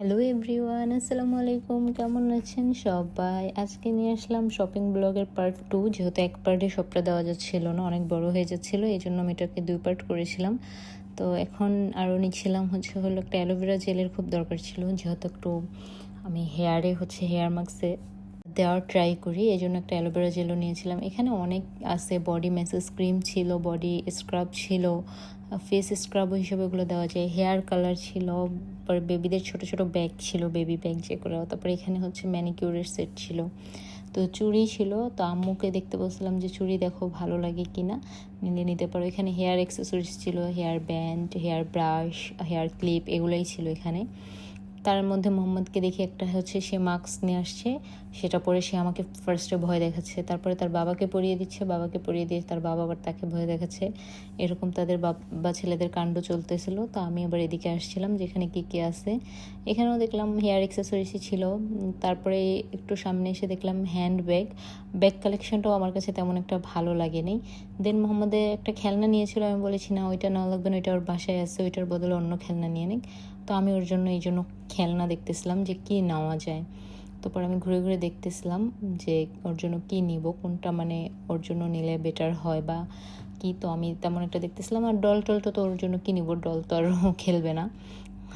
Hello everyone, আসসালামু আলাইকুম। কেমন আছেন সবাই? আজকে নিয়ে আসলাম শপিং ব্লগের পার্ট 2। যেহেতু এক পার্টে সবটা দেওয়া যাচ্ছিল না, অনেক বড় হয়ে যাচ্ছিল, এই জন্য আমি এটাকে 2 পার্ট করেছিলাম। তো এখন আরও নিচ্ছিলাম হলো একটা অ্যালোভেরা জেলের খুব দরকার ছিল, যেহেতু একটু আমি হেয়ার মাস্কে দেওয়ার ট্রাই করি, এই জন্য একটা অ্যালোভেরা জেলও নিয়েছিলাম। এখানে অনেক আছে, বডি ম্যাসেজ ক্রিম ছিল, বডি স্ক্রাব ছিল, ফেস স্ক্রাব হিসেবে এগুলো দেওয়া যায়, হেয়ার কালার ছিল, তারপরে বেবিদের ছোট ছোট ব্যাগ ছিল, বেবি ব্যাগ যেগুলো, তারপরে এখানে ম্যানিকিউরের সেট ছিল, তো চুড়ি ছিল। তো আম্মুকে দেখতে বলছিলাম যে চুড়ি দেখো ভালো লাগে কিনা, নিতে পারো। এখানে হেয়ার অ্যাক্সেসরিজ ছিল, hair band, hair brush, hair clip, এগুলোই ছিল এখানে। তার মধ্যে মোহাম্মদকে দেখে একটা সে মাস্ক নিয়ে আসছে, সেটা পরে সে আমাকে ফার্স্টে ভয় দেখাচ্ছে, তারপরে তার বাবাকে পরিয়ে দিচ্ছে, বাবাকে পরিয়ে দিয়ে তার বাবা আবার তাকে ভয় দেখাচ্ছে। এরকম তাদের বাবা ছেলেদের কাণ্ড চলতেছিল। তো আমি আবার এদিকে আসছিলাম যেখানে কী কী আছে। এখানেও দেখলাম হেয়ার অ্যাক্সেসরিজই ছিল। তারপরে একটু সামনে এসে দেখলাম হ্যান্ড ব্যাগ কালেকশনটাও আমার কাছে তেমন একটা ভালো লাগেনি। দেন মোহাম্মদের একটা খেলনা নিয়েছিল, আমি বলেছি না ওইটা নেওয়া লাগবে না, ওইটা ওর বাসায় আছে, ওইটার বদলে অন্য খেলনা নিয়ে নিক। তো আমি ওর জন্য খেলনা দেখতেছিলাম যে কী নেওয়া যায়। তারপর আমি ঘুরে ঘুরে দেখতেছিলাম যে ওর জন্য কী নিব, কোনটা ওর জন্য নিলে বেটার হয় বা কি। তো আমি তেমন একটা দেখতেছিলাম। আর টলটা তো ওর জন্য কী নিব, ডল তো আর ও খেলবে না,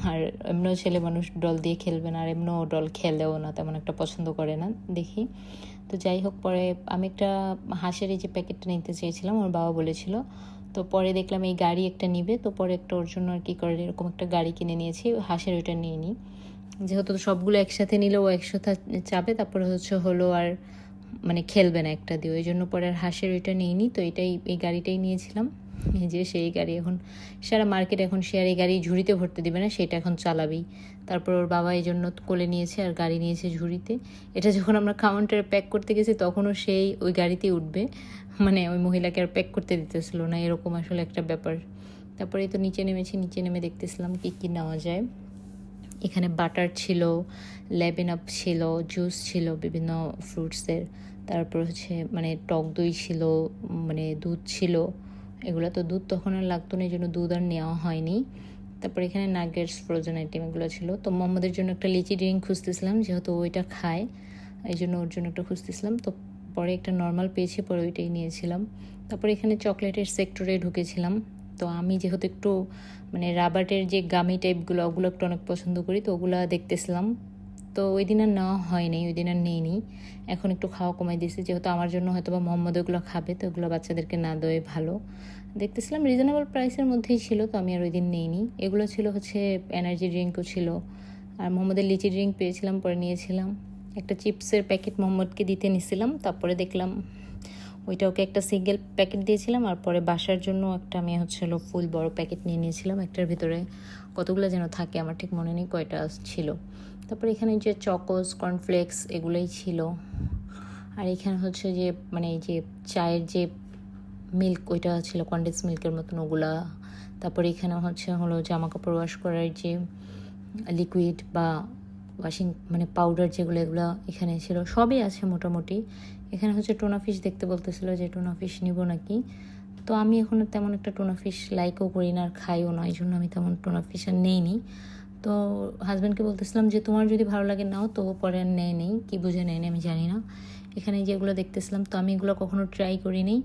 আর এমনিও ছেলে মানুষ ডল দিয়ে খেলবে না, আর এমনিও ডল খেলেও না, তেমন একটা পছন্দ করে না দেখি। তো যাই হোক, পরে আমি একটা হাঁসের এই যে প্যাকেটটা নিতে চেয়েছিলাম, ওর বাবা বলেছিল। তো পরে দেখলাম এই গাড়ি একটা নিবে, তো পরে একটা ওর জন্য আর কি করে এরকম একটা গাড়ি কিনে নিয়েছি, হাঁসের ওইটা নিয়ে নিই। যেহেতু সবগুলো একসাথে নিলেও একসাথে চাবে, তারপরে আর খেলবে না একটা দিয়ে, ওই জন্য পরে আর হাঁসের ওইটা নিইনি। তো এই গাড়িটাই নিয়েছিলাম। এই যে সেই গাড়ি, এখন সারা মার্কেট এখন সে আর এই গাড়ি ঝুড়িতে ভরতে দিবে না, সেটা এখন চালাবেই। তারপর ওর বাবা এই জন্য কোলে নিয়েছে আর গাড়ি নিয়েছে ঝুড়িতে। এটা যখন আমরা কাউন্টারে প্যাক করতে গেছি তখনও সেই ওই গাড়িতেই উঠবে, ওই মহিলাকে আর প্যাক করতে দিতেছিল না, এরকম আসলে একটা ব্যাপার। তারপরেই তো নিচে নেমে দেখতেছিলাম কী কী নেওয়া যায়। এখানে বাটার ছিল, লেবেন আপ ছিল, জুস ছিল বিভিন্ন ফ্রুটসের, তারপর টক দই ছিল, দুধ ছিল। এগুলো তো দুধ তখন আর লাগতো না, এই জন্য দুধ আর নেওয়া হয়নি। তারপর এখানে নাগেটস, ফ্রোজেন আইটেম এগুলো ছিল। তো মোহাম্মদের জন্য একটা লিচি ড্রিঙ্ক খুঁজতেছিলাম, যেহেতু ওইটা খায়, এই জন্য ওর জন্য একটা খুঁজতেছিলাম। তো পরে একটা নর্মাল পেয়েছি, পরে ওইটাই নিয়েছিলাম। তারপর এখানে চকলেটের সেক্টরে ঢুকেছিলাম। তো আমি যেহেতু একটু রাবারের যে গামি টাইপগুলো, ওগুলো একটু অনেক পছন্দ করি, তো ওগুলো দেখতেছিলাম। তো ওই দিন আর নেওয়া হয়নি, ওই দিন আর নেইনি। এখন একটু খাওয়া কমাই দিয়েছি, যেহেতু আমার জন্য হয়তো বা মোহাম্মদ ওগুলো খাবে, তো ওগুলো বাচ্চাদেরকে না দেওয়াই ভালো। দেখতেছিলাম রিজনেবল প্রাইসের মধ্যেই ছিল, তো আমি আর ওই দিন নেইনি। এগুলো ছিল এনার্জি ড্রিঙ্কও ছিল। আর মোহাম্মদের লিচি ড্রিঙ্ক পেয়েছিলাম, পরে নিয়েছিলাম। একটা চিপসের প্যাকেট মোহাম্মদকে দিতে নিছিলাম, তারপরে দেখলাম ওইটা ওকে একটা সিঙ্গেল প্যাকেট দিয়েছিলাম, আর পরে বাসার জন্য একটা আমি ফুল বড় প্যাকেট নিয়ে নিয়েছিলাম। একটার ভিতরে কতগুলো যেন থাকে, আমার ঠিক মনে নেই কয়টা ছিল। তারপরে এখানে যে চকোস, কর্নফ্লেক্স, এগুলোই ছিল। আর এখানে যে এই যে চায়ের যে মিল্ক, ওইটা ছিল কনডেন্স মিল্কের মতন, ওগুলা। তারপরে এখানে জামা কাপড় ওয়াশ করার যে লিকুইড বা ওয়াশিং পাউডার যেগুলো, এগুলো এখানে ছিল, সবই আছে মোটামুটি। এখানে টোনা ফিশ দেখতে বলতেছিল যে টোনা ফিশ নিব নাকি। তো আমি এখন তেমন একটা টোনা ফিশ লাইকও করি না আর খাইও না, এই জন্য আমি তেমন টোনা ফিশ আর নেইনি। তো হাজব্যান্ডকে বলতেছিলাম যে তোমার যদি ভালো লাগে নাও, তো পরে আর নেই কি বুঝে নেয়নি আমি জানি না। এখানে যেগুলো দেখতেছিলাম, তো আমি এগুলো কখনো ট্রাই করিনি।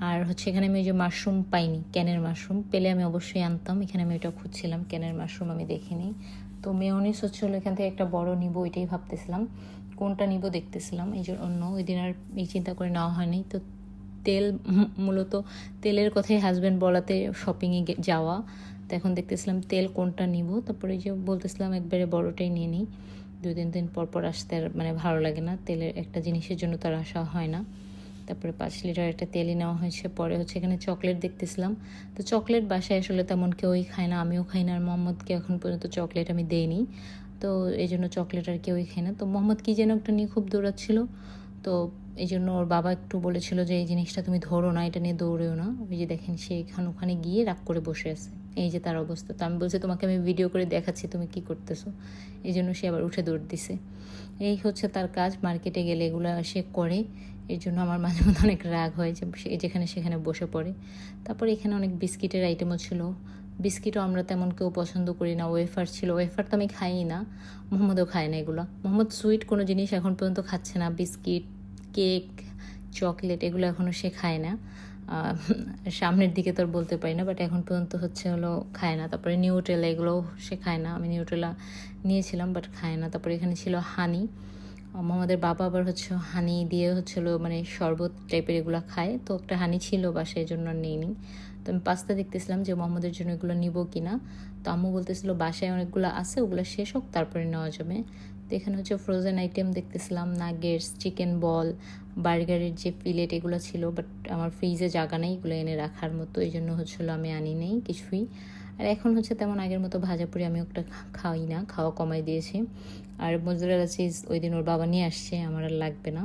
আর এখানে আমি ওই যে মাশরুম পাইনি, ক্যানের মাশরুম পেলে আমি অবশ্যই আনতাম। এখানে আমি ওটা খুঁজছিলাম, ক্যানের মাশরুম আমি দেখিনি। তো মেয়োনিজ এখান থেকে একটা বড় নিব, ওইটাই ভাবতেছিলাম কোনটা নিব, দেখতেছিলাম। এই জন্য ওই দিন আর এই চিন্তা করে নেওয়া হয়নি। তো তেল, মূলত তেলের কথাই হাজব্যান্ড বলাতে শপিংয়ে যাওয়া। তো এখন দেখতেছিলাম তেল কোনটা নিব। তারপরে যে বলতেছিলাম একবারে বড়টাই নিয়ে নিই, 2-3 দিন পর পর আসতে আর ভালো লাগে না, তেলের একটা জিনিসের জন্য তার আসা হয় না। তারপরে 5 লিটার একটা তেলই নেওয়া হয়েছে। পরে এখানে চকলেট দেখতেছিলাম। তো চকলেট বাসায় আসলে তেমন কেউই খায় না, আমিও খাই না, আর মোহাম্মদকে এখন পর্যন্ত চকলেট আমি দেইনি। তো এই জন্য চকলেট আর কেউই খায় না। তো মোহাম্মদ কী যেন একটা নিয়ে খুব দৌড়াচ্ছিল, তো এই জন্য ওর বাবা একটু বলেছিল যে এই জিনিসটা তুমি ধরো না, এটা নিয়ে দৌড়েও না। ওই যে দেখেন সে ওখানে গিয়ে রাগ করে বসে আছে, এই যে তার অবস্থা। তো আমি বলছি তোমাকে আমি ভিডিও করে দেখাচ্ছি তুমি কি করতেছো, এই জন্য সে আবার উঠে দৌড় দিছে। এই তার কাজ, মার্কেটে গেলে এগুলো সে করে। এর জন্য আমার মাঝে মধ্যে অনেক রাগ হয় যে সে যেখানে সেখানে বসে পড়ে। তারপরে এখানে অনেক বিস্কিটের আইটেমও ছিল, বিস্কিটও আমরা তেমন কেউ পছন্দ করি না। ওয়েফার ছিল, ওয়েফার তো আমি খাইই না, মোহাম্মদও খায় না এগুলো। মোহাম্মদ সুইট কোনো জিনিস এখন পর্যন্ত খাচ্ছে না, বিস্কিট, কেক, চকলেট এগুলো এখনও সে খায় না। সামনের দিকে তো আর বলতে পারি না, বাট এখন পর্যন্ত হচ্ছে হলো খায় না। তারপরে নিউট্রেলা এগুলোও সে খায় না, আমি নিউট্রেলা নিয়েছিলাম বাট খায় না। তারপরে এখানে ছিল হানি, মোহাম্মদের বাবা আবার হচ্ছে হানি দিয়ে হচ্ছিলো মানে শরবত টাইপের এগুলো খায়, তো একটা হানি ছিল বাসায়, এই জন্য নিইনি। তো আমি পাস্তা দেখতেছিলাম যে মোহাম্মদের জন্য এগুলো নিব কি না, তো আম্মু বলতেছিল বাসায় অনেকগুলো আছে, ওগুলো শেষ হোক তারপরে নেওয়া যাবে। তো এখানে হচ্ছে ফ্রোজেন আইটেম দেখতেছিলাম, নাগেটস, চিকেন বল, বার্গারের যে ফিলেট এগুলো ছিল, বাট আমার ফ্রিজে জায়গা নেই এগুলো এনে রাখার মতো, এই জন্য হচ্ছিলো আমি আনি নেই কিছুই। আর এখন হচ্ছে তেমন আগের মতো ভাজাপুরি আমি একটা খাই না, খাওয়া কমাই দিয়েছি। আর মোজারেলা চিজ ওই দিন ওর বাবা নিয়ে আসছে, আমার আর লাগবে না,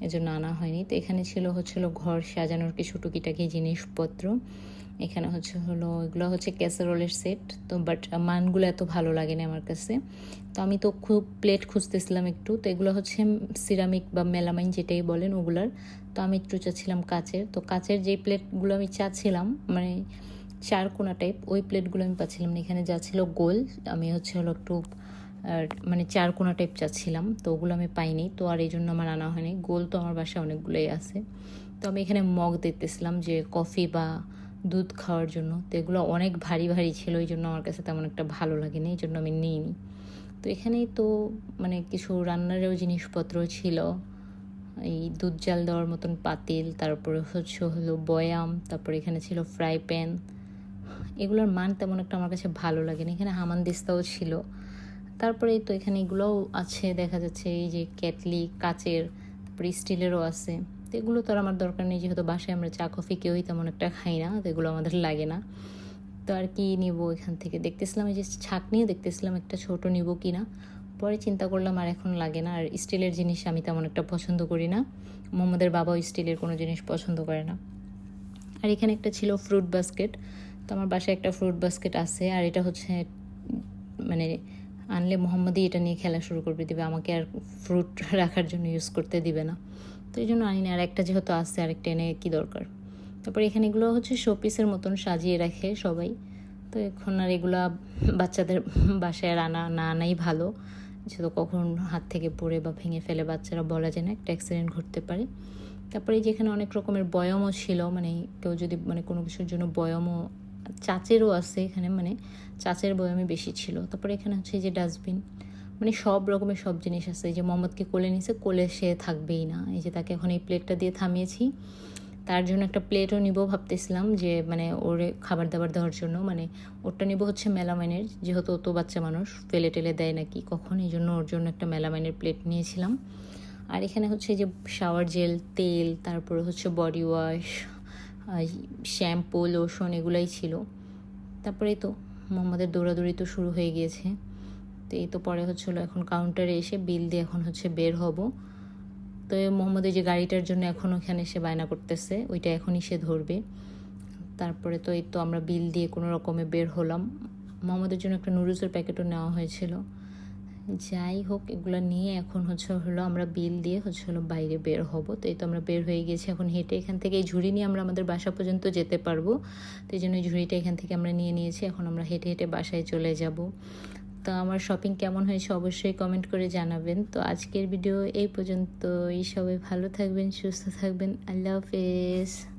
এজন্য আনা হয়নি। তো এখানে হচ্ছিল ঘর সাজানোর কিছু টুকিটাকি জিনিসপত্র। এখানে হলো এগুলো হচ্ছে ক্যাসারোলের সেট, তো বাট মানগুলো এত ভালো লাগেনি আমার কাছে। তো আমি তো খুব প্লেট খুঁজতেছিলাম একটু, তো এগুলো হচ্ছে সিরামিক বা মেলামাইন যেটাই বলেন ওগুলার। তো আমি একটু চাচ্ছিলাম কাচের, তো কাচের যেই প্লেটগুলো আমি চাচ্ছিলাম মানে চারকোনা টাইপ, ওই প্লেটগুলো আমি পাচ্ছিলাম না। এখানে যা ছিল গোল, আমি হলো একটু মানে চারকোনা টাইপ চাচ্ছিলাম, তো ওগুলো আমি পাইনি, তো আর এই জন্য আমার আনা হয়নি। গোল তো আমার বাসায় অনেকগুলোই আছে। তো আমি এখানে মগ দেখতেছিলাম যে কফি বা দুধ খাওয়ার জন্য, তো এগুলো অনেক ভারী ভারী ছিল, এই জন্য আমার কাছে তেমন একটা ভালো লাগেনি, এই জন্য আমি নিইনি। তো এখানেই তো মানে কিছু রান্নারও জিনিসপত্র ছিল, এই দুধ জাল দেওয়ার মতন পাতিল, তারপরে হলো বয়াম, তারপরে এখানে ছিল ফ্রাই প্যান। এগুলোর মান তেমন একটা আমার কাছে ভালো লাগেনি। এখানে হামানদিস্তাও ছিল। তারপরে তো এখানে এগুলোও আছে দেখা যাচ্ছে, এই যে কেটলি কাচের, তারপরে স্টিলেরও আছে। তো এগুলো তো আর আমার দরকার নেই, যেহেতু বাসায় আমরা চা কফি কেউই তেমন একটা খাই না, তো এগুলো আমাদের লাগে না। তো আর কি নিব এখান থেকে দেখতেছিলাম, এই যে ছাঁকনিও দেখতেছিলাম একটা ছোট নিব কি না, পরে চিন্তা করলাম আর এখন লাগে না। আর স্টিলের জিনিস আমি তেমন একটা পছন্দ করি না, মোহাম্মদের বাবাও স্টিলের কোনো জিনিস পছন্দ করে না। আর এখানে একটা ছিল ফ্রুট বাস্কেট, তো আমার বাসায় একটা ফ্রুট বাস্কেট আছে, আর এটা হচ্ছে মানে আনলে মোহাম্মদই এটা নিয়ে খেলা শুরু করবে, দিবে, আমাকে আর ফ্রুট রাখার জন্য ইউজ করতে দিবে না, তো এই জন্য আনি না। আর একটা যেহেতু আসছে আরেকটা এনে কী দরকার। তারপরে এখানে এগুলো হচ্ছে শোপিসের মতন সাজিয়ে রাখে সবাই, তো এখন আর এগুলা বাচ্চাদের বাসায় আর না আনাই ভালো, যেহেতু কখন হাত থেকে পড়ে বা ভেঙে ফেলে বাচ্চারা, বলা যায় না, একটা অ্যাক্সিডেন্ট ঘটতে পারে। তারপরে যেখানে অনেক রকমের বয়ামও ছিল, মানে কেউ যদি মানে কোনো কিছুর জন্য বয়ামও, চাচেরও আছে এখানে, মানে চাচের বয়ামই বেশি ছিল। তারপরে এখানে হচ্ছে এই যে ডাস্টবিন, মানে সব রকমের সব জিনিস আছে। এই যে মোহাম্মদকে কোলে নিছে, কোলে সে থাকবেই না, এই যে তাকে এখন এই প্লেটটা দিয়ে থামিয়েছি, তার জন্য একটা প্লেটও নিব ভাবতেছিলাম, যে মানে ওরে খাবার দাবার দেওয়ার জন্য, মানে ওরটা নিব হচ্ছে মেলামাইনের, যেহেতু ও তো বাচ্চা মানুষ, ফেলে টেলে দেয় নাকি কখন, এই জন্য ওর জন্য একটা মেলামাইনের প্লেট নিয়েছিলাম। আর এখানে হচ্ছে যে শাওয়ার জেল, তেল, তারপরে হচ্ছে বডি ওয়াশ, শ্যাম্পু, লোশন এগুলাই ছিল। তারপরে তো মোহাম্মদের দৌড়াদৌড়ি তো শুরু হয়ে গিয়েছে। তো এই তো পরে হচ্ছিলো এখন কাউন্টারে এসে বিল দিয়ে এখন হচ্ছে বের হব। তো মোহাম্মদের যে গাড়িটার জন্য এখন ওখানে এসে বায়না করতেছে, ওইটা এখনই সে ধরবে। তারপরে তো এই তো আমরা বিল দিয়ে কোনো রকমে বের হলাম। মোহাম্মদের জন্য একটা নুডলসের প্যাকেটও নেওয়া হয়েছিল। যাই হোক, এগুলো নিয়ে এখন হলো আমরা বিল দিয়ে হলো বাইরে বের হব। তো এই তো আমরা বের হয়ে গেছি, এখন হেঁটে এখান থেকে এই ঝুড়ি নিয়ে আমরা আমাদের বাসা পর্যন্ত যেতে পারবো। তো এই জন্য এই ঝুড়িটা এখান থেকে আমরা নিয়ে নিয়েছি, এখন আমরা হেঁটে হেঁটে বাসায় চলে যাব। তো আমার শপিং কেমন হয়েছে অবশ্যই কমেন্ট করে জানাবেন। তো আজকের ভিডিও এই পর্যন্তই, সবাই ভালো থাকবেন, সুস্থ থাকবেন, আল্লাহ হাফেজ।